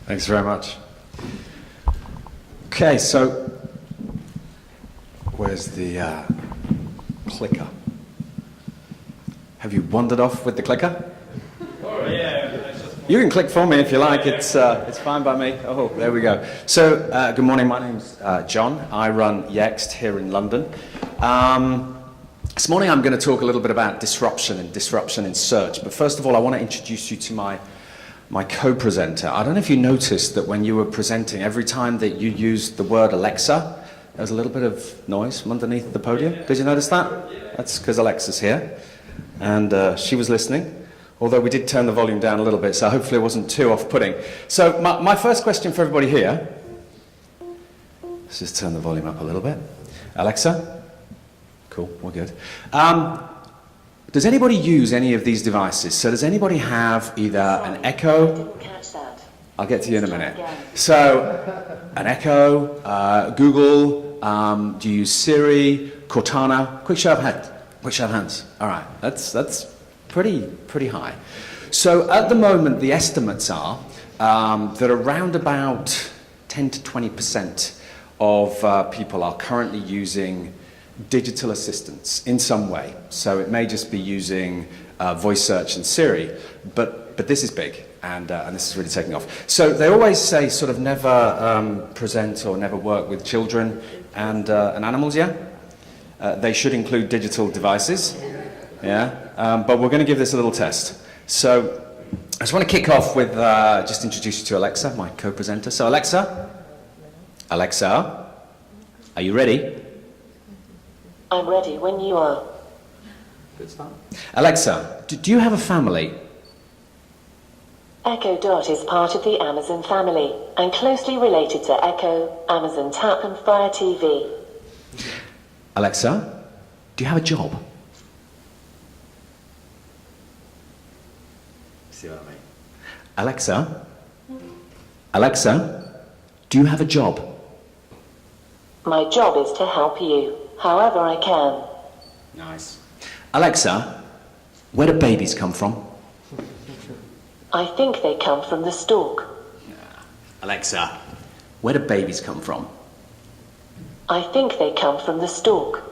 Thanks very much. Okay, so where's the clicker? Have you wandered off with the clicker? Oh, yeah. You can click for me if you like. It's fine by me. Oh, there we go. So, good morning. My name's John. I run Yext here in London. This morning I'm going to talk a little bit about disruption in search. But first of all, I want to introduce you to my co-presenter. I don't know if you noticed that when you were presenting, every time that you used the word Alexa, there was a little bit of noise from underneath the podium. Did you notice that? That's because Alexa's here, and she was listening. Although we did turn the volume down a little bit, so hopefully it wasn't too off-putting. So my first question for everybody here, let's just turn the volume up a little bit. Alexa? Cool, we're good. Does anybody use any of these devices? So does anybody have either an Echo? I didn't catch that. I'll get to you in a minute. So, an Echo, Google, do you use Siri, Cortana? Quick show of hands. Quick show of hands. All right, that's pretty high. So at the moment, the estimates are that around about 10 to 20% of people are currently using digital assistants in some way. So it may just be using voice search and Siri, but this is big, and this is really taking off. So they always say sort of never present or never work with children and animals, yeah? They should include digital devices, yeah? But we're going to give this a little test. So I just want to kick off with just introduce you to Alexa, my co-presenter. So Alexa, are you ready? I'm ready when you are. Good start. Alexa, do you have a family? Echo Dot is part of the Amazon family and closely related to Echo, Amazon Tap and Fire TV. Alexa, do you have a job? See what I mean? Alexa, do you have a job? My job is to help you, however I can. Nice. Alexa, where do babies come from? I think they come from the stalk. Alexa, where do babies come from? I think they come from the stalk.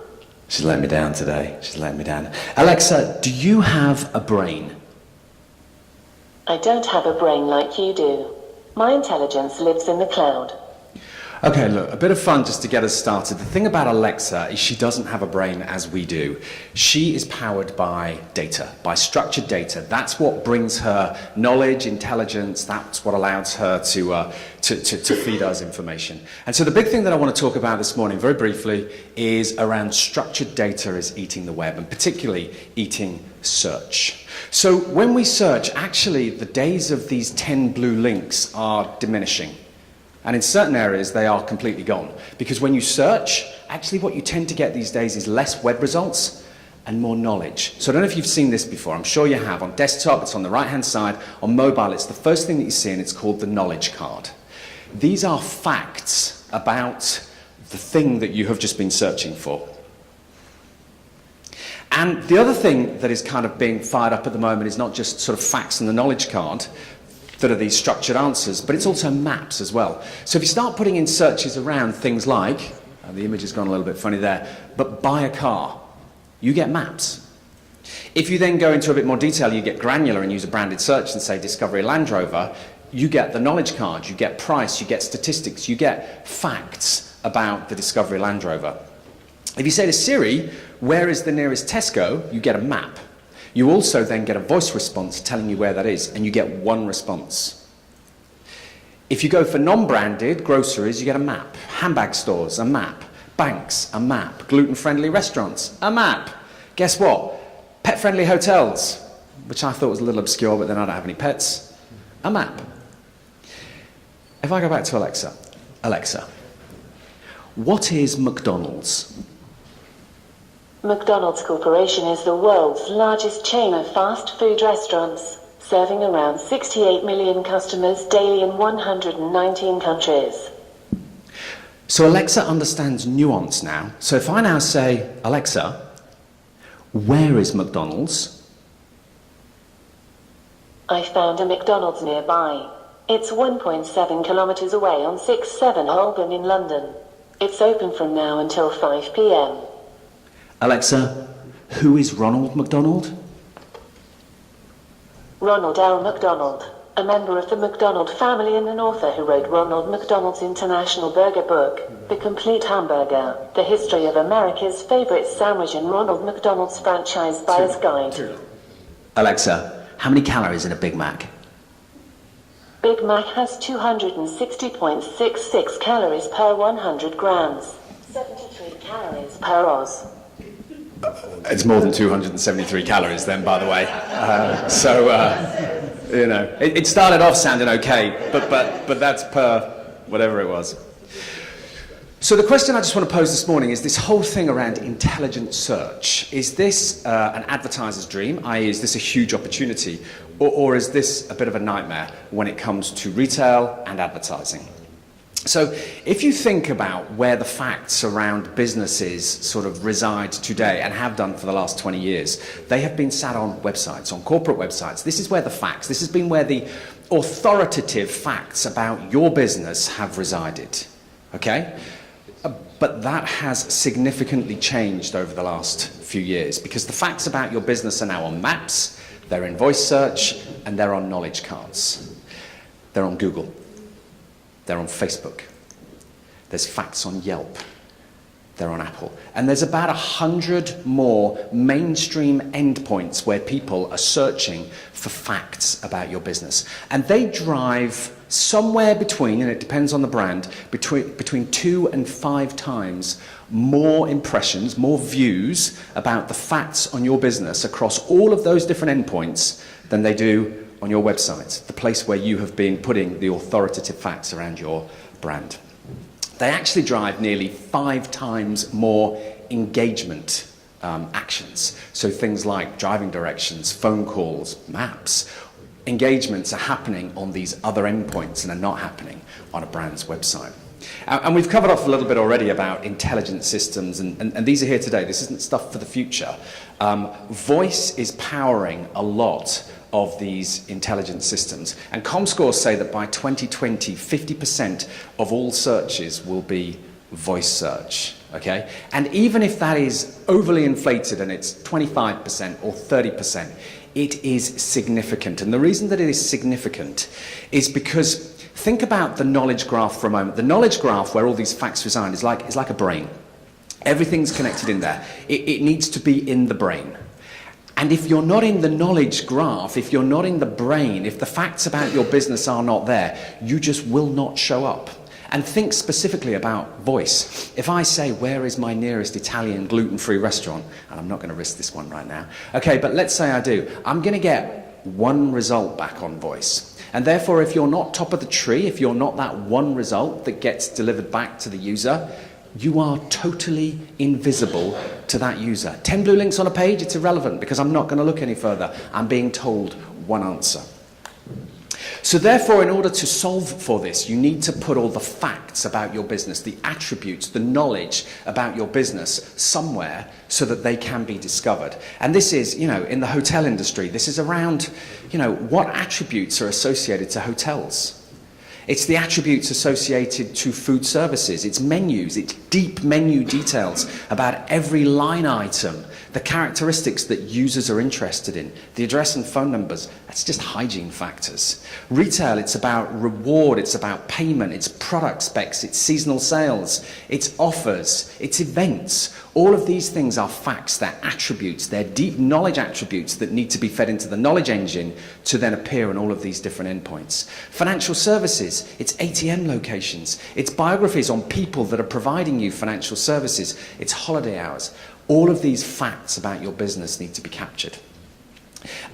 She's let me down today. She's let me down. Alexa, do you have a brain? I don't have a brain like you do. My intelligence lives in the cloud. Okay, look, a bit of fun just to get us started. The thing about Alexa is she doesn't have a brain as we do. She is powered by data, by structured data. That's what brings her knowledge, intelligence. That's what allows her to feed us information. And so the big thing that I want to talk about this morning, very briefly, is around structured data is eating the web, and particularly eating search. So when we search, actually, the days of these 10 blue links are diminishing. And in certain areas, they are completely gone. Because when you search, actually what you tend to get these days is less web results and more knowledge. So I don't know if you've seen this before. I'm sure you have. On desktop, it's on the right-hand side. On mobile, it's the first thing that you see, and it's called the knowledge card. These are facts about the thing that you have just been searching for. And the other thing that is kind of being fired up at the moment is not just sort of facts in the knowledge card that are these structured answers, but it's also maps as well. So if you start putting in searches around things like, the image has gone a little bit funny there, but buy a car, you get maps. If you then go into a bit more detail, you get granular and use a branded search and say Discovery Land Rover, you get the knowledge card, you get price, you get statistics, you get facts about the Discovery Land Rover. If you say to Siri, where is the nearest Tesco, you get a map. You also then get a voice response telling you where that is, and you get one response. If you go for non-branded groceries, you get a map. Handbag stores, a map. Banks, a map. Gluten-friendly restaurants, a map. Guess what? Pet-friendly hotels, which I thought was a little obscure, but then I don't have any pets. A map. If I go back to Alexa, Alexa, what is McDonald's? McDonald's Corporation is the world's largest chain of fast food restaurants, serving around 68 million customers daily in 119 countries. So Alexa understands nuance now. So if I now say, Alexa, where is McDonald's? I found a McDonald's nearby. It's 1.7 kilometers away on 67 Holborn in London. It's open from now until 5 p.m. Alexa, who is Ronald McDonald? Ronald L. McDonald, a member of the McDonald family and an author who wrote Ronald McDonald's International Burger Book, The Complete Hamburger, The History of America's Favorite Sandwich and Ronald McDonald's Franchise Buyer's Guide. Alexa, how many calories in a Big Mac? Big Mac has 260.66 calories per 100 grams. 73 calories per Oz. It's more than 273 calories then, by the way. You know, it started off sounding okay, but that's per whatever it was. So the question I just want to pose this morning is this whole thing around intelligent search. Is this an advertiser's dream, i.e. is this a huge opportunity, or is this a bit of a nightmare when it comes to retail and advertising? So if you think about where the facts around businesses sort of reside today and have done for the last 20 years, they have been sat on websites, on corporate websites. This is where the facts, this has been where the authoritative facts about your business have resided, okay? But that has significantly changed over the last few years because the facts about your business are now on maps, they're in voice search, and they're on knowledge cards. They're on Google. They're on Facebook. There's facts on Yelp. They're on Apple. And there's about 100 more mainstream endpoints where people are searching for facts about your business. And they drive somewhere between, and it depends on the brand, between 2 and 5 times more impressions, more views about the facts on your business across all of those different endpoints than they do on your website, the place where you have been putting the authoritative facts around your brand. They actually drive nearly 5 times more engagement actions. So things like driving directions, phone calls, maps. Engagements are happening on these other endpoints and are not happening on a brand's website. And we've covered off a little bit already about intelligent systems, and these are here today. This isn't stuff for the future. Voice is powering a lot of these intelligent systems. And Comscore say that by 2020, 50% of all searches will be voice search, okay? And even if that is overly inflated and it's 25% or 30%, it is significant. And the reason that it is significant is because think about the knowledge graph for a moment. The knowledge graph where all these facts reside is like a brain. Everything's connected in there. It needs to be in the brain. And if you're not in the knowledge graph, if you're not in the brain, if the facts about your business are not there, you just will not show up. And think specifically about voice. If I say, where is my nearest Italian gluten-free restaurant? And I'm not going to risk this one right now. Okay, but let's say I do. I'm going to get one result back on voice. And therefore, if you're not top of the tree, if you're not that one result that gets delivered back to the user, you are totally invisible to that user. 10 blue links on a page, it's irrelevant because I'm not going to look any further. I'm being told one answer. So therefore, in order to solve for this, you need to put all the facts about your business, the attributes, the knowledge about your business somewhere so that they can be discovered. And this is, in the hotel industry, this is around, what attributes are associated to hotels. It's the attributes associated to food services, it's menus, it's deep menu details about every line item, the characteristics that users are interested in, the address and phone numbers, that's just hygiene factors. Retail, it's about reward, it's about payment, it's product specs, it's seasonal sales, it's offers, it's events. All of these things are facts, they're attributes, they're deep knowledge attributes that need to be fed into the knowledge engine to then appear on all of these different endpoints. Financial services, it's ATM locations, it's biographies on people that are providing you financial services, it's holiday hours. All of these facts about your business need to be captured.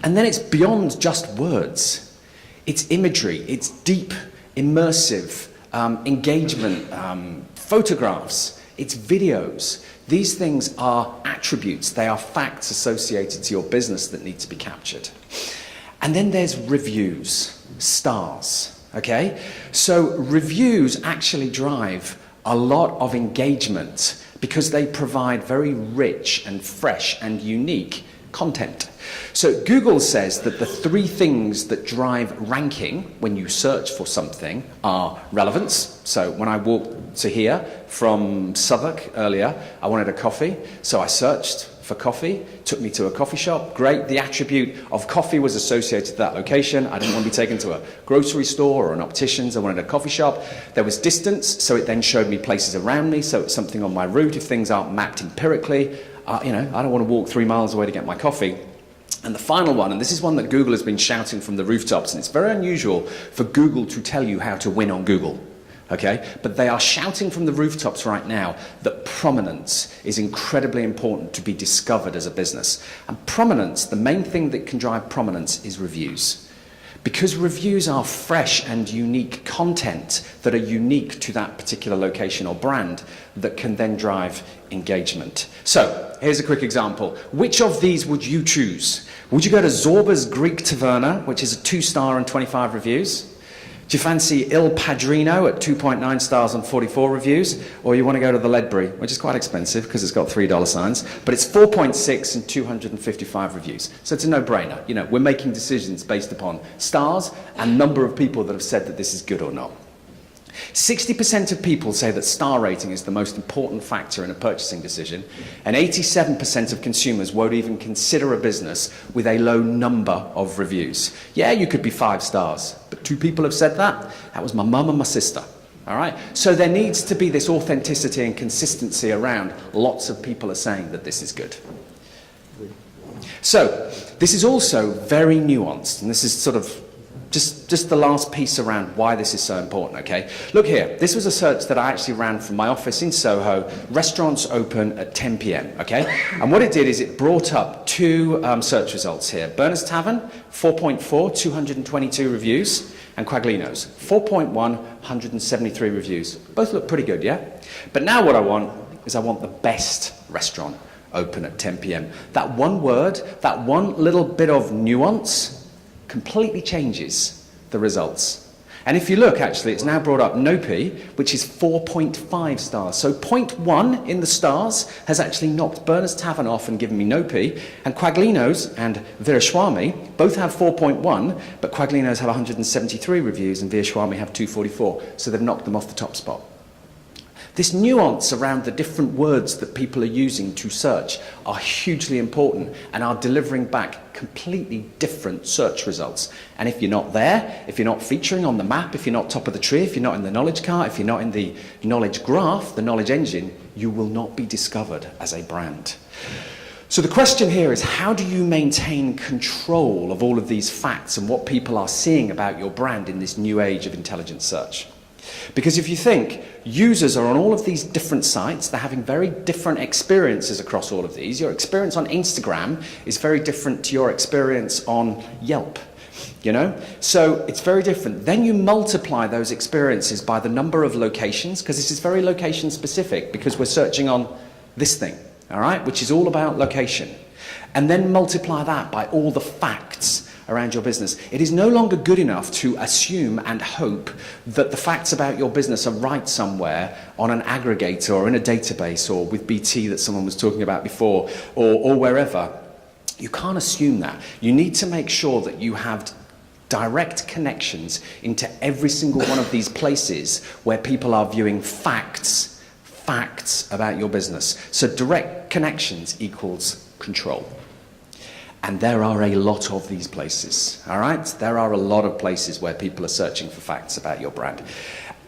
And then it's beyond just words. It's imagery, it's deep, immersive engagement, photographs, it's videos. These things are attributes, they are facts associated to your business that need to be captured. And then there's reviews, stars, okay? So reviews actually drive a lot of engagement because they provide very rich and fresh and unique content. So Google says that the 3 things that drive ranking when you search for something are relevance. So when I walked to here from Southwark earlier, I wanted a coffee, so I searched for coffee, took me to a coffee shop. Great, the attribute of coffee was associated to that location. I didn't want to be taken to a grocery store or an optician's. I wanted a coffee shop. There was distance, so it then showed me places around me, so it's something on my route. If things aren't mapped empirically, I don't want to walk 3 miles away to get my coffee. And the final one, and this is one that Google has been shouting from the rooftops, and it's very unusual for Google to tell you how to win on Google. Okay, but they are shouting from the rooftops right now that prominence is incredibly important to be discovered as a business. And prominence, the main thing that can drive prominence is reviews. Because reviews are fresh and unique content that are unique to that particular location or brand that can then drive engagement. So, here's a quick example. Which of these would you choose? Would you go to Zorba's Greek Taverna, which is a 2-star and 25 reviews? Do you fancy Il Padrino at 2.9 stars and 44 reviews? Or you want to go to the Ledbury, which is quite expensive because it's got $3 signs, but it's 4.6 and 255 reviews. So it's a no-brainer. You know, we're making decisions based upon stars and number of people that have said that this is good or not. 60% of people say that star rating is the most important factor in a purchasing decision, and 87% of consumers won't even consider a business with a low number of reviews. Yeah, you could be 5 stars, but 2 people have said that. That was my mum and my sister. All right? So there needs to be this authenticity and consistency around. Lots of people are saying that this is good. So this is also very nuanced, and this is sort of just the last piece around why this is so important, okay? Look here, this was a search that I actually ran from my office in Soho, restaurants open at 10 p.m, okay? And what it did is it brought up 2 search results here. Berners Tavern, 4.4, 222 reviews, and Quaglino's, 4.1, 173 reviews. Both look pretty good, yeah? But now what I want is I want the best restaurant open at 10 p.m. That one word, that one little bit of nuance completely changes the results. And if you look, actually, it's now brought up Nopi, which is 4.5 stars. So 0.1 in the stars has actually knocked Berners Tavern off and given me Nopi. And Quaglino's and Viraswamy both have 4.1, but Quaglino's have 173 reviews and Viraswamy have 244. So they've knocked them off the top spot. This nuance around the different words that people are using to search are hugely important and are delivering back completely different search results. And if you're not there, if you're not featuring on the map, if you're not top of the tree, if you're not in the knowledge cart, if you're not in the knowledge graph, the knowledge engine, you will not be discovered as a brand. So the question here is, how do you maintain control of all of these facts and what people are seeing about your brand in this new age of intelligent search? Because if you think, users are on all of these different sites, they're having very different experiences across all of these. Your experience on Instagram is very different to your experience on Yelp, you know? So it's very different. Then you multiply those experiences by the number of locations, because this is very location specific, because we're searching on this thing, all right, which is all about location. And then multiply that by all the facts around your business. It is no longer good enough to assume and hope that the facts about your business are right somewhere on an aggregator or in a database or with BT that someone was talking about before or wherever. You can't assume that. You need to make sure that you have direct connections into every single one of these places where people are viewing facts about your business. So direct connections equals control. And there are a lot of these places, all right? There are a lot of places where people are searching for facts about your brand.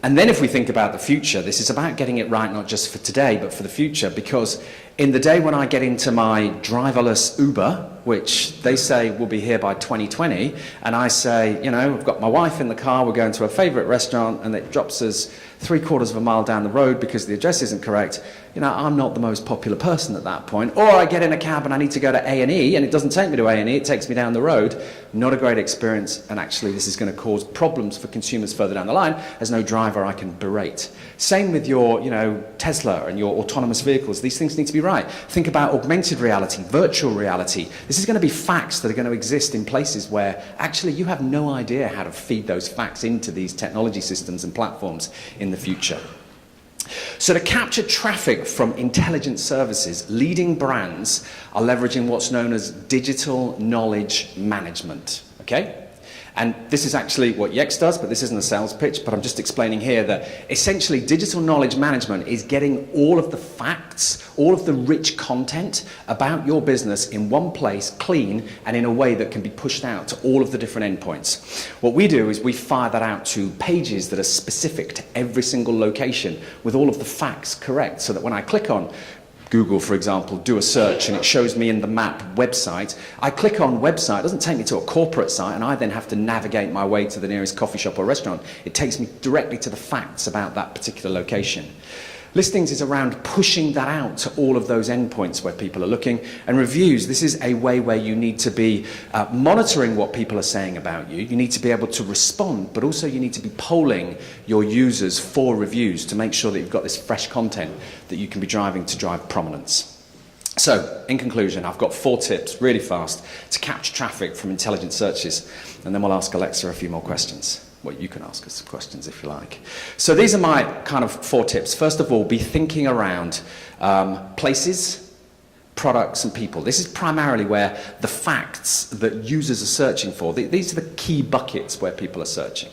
And then if we think about the future, this is about getting it right, not just for today, but for the future, because in the day when I get into my driverless Uber, which they say will be here by 2020, and I say, you know, I've got my wife in the car, we're going to a favorite restaurant, and it drops us 3/4 of a mile down the road because the address isn't correct, you know, I'm not the most popular person at that point. Or I get in a cab and I need to go to A&E, and it doesn't take me to A&E, it takes me down the road. Not a great experience, and actually this is going to cause problems for consumers further down the line. There's no driver I can berate. Same with your, you know, Tesla and your autonomous vehicles. These things need to be right. Think about augmented reality, virtual reality. This is going to be facts that are going to exist in places where actually you have no idea how to feed those facts into these technology systems and platforms in the future. So to capture traffic from intelligent services, leading brands are leveraging what's known as digital knowledge management, okay? And this is actually what Yext does, but this isn't a sales pitch, but I'm just explaining here that essentially digital knowledge management is getting all of the facts, all of the rich content about your business in one place, clean, and in a way that can be pushed out to all of the different endpoints. What we do is we fire that out to pages that are specific to every single location with all of the facts correct, so that when I click on Google, for example, do a search and it shows me in the map website. I click on website, it doesn't take me to a corporate site, and I then have to navigate my way to the nearest coffee shop or restaurant. It takes me directly to the facts about that particular location. Listings is around pushing that out to all of those endpoints where people are looking. And reviews, this is a way where you need to be monitoring what people are saying about you. You need to be able to respond, but also you need to be polling your users for reviews to make sure that you've got this fresh content that you can be driving to drive prominence. So, in conclusion, I've got 4 tips, really fast, to capture traffic from intelligent searches. And then we'll ask Alexa a few more questions. Well, you can ask us questions if you like. So these are my kind of 4 tips. First of all, be thinking around places, products, and people. This is primarily where the facts that users are searching for, these are the key buckets where people are searching.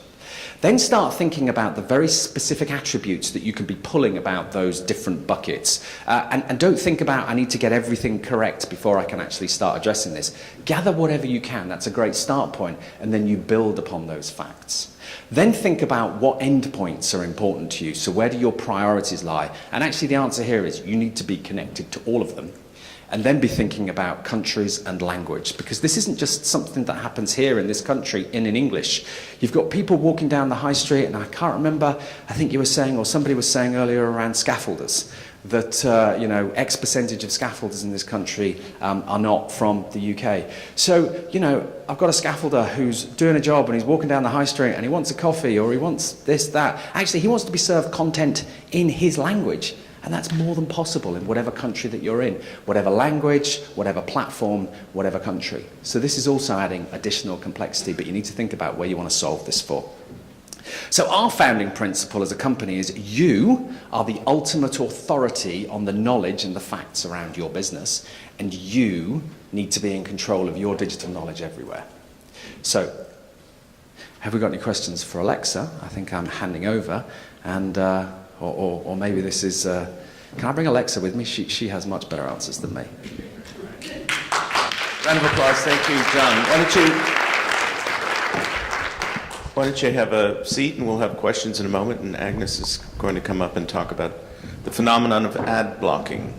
Then start thinking about the very specific attributes that you can be pulling about those different buckets. And don't think about, I need to get everything correct before I can actually start addressing this. Gather whatever you can, that's a great start point, and then you build upon those facts. Then think about what endpoints are important to you. So where do your priorities lie? And actually the answer here is you need to be connected to all of them. And then be thinking about countries and language, because this isn't just something that happens here in this country in English. You've got people walking down the high street, and I can't remember, I think you were saying, or somebody was saying earlier around scaffolders, that X percentage of scaffolders in this country are not from the UK. So, I've got a scaffolder who's doing a job and he's walking down the high street and he wants a coffee or he wants this, that. Actually, he wants to be served content in his language. And that's more than possible in whatever country that you're in, whatever language, whatever platform, whatever country. So this is also adding additional complexity, but you need to think about where you want to solve this for. So our founding principle as a company is you are the ultimate authority on the knowledge and the facts around your business, and you need to be in control of your digital knowledge everywhere. So, have we got any questions for Alexa? I think I'm handing over, and or maybe this is, can I bring Alexa with me? She has much better answers than me. Round of applause, thank you, John. Why don't you have a seat and we'll have questions in a moment, and Agnes is going to come up and talk about the phenomenon of ad blocking.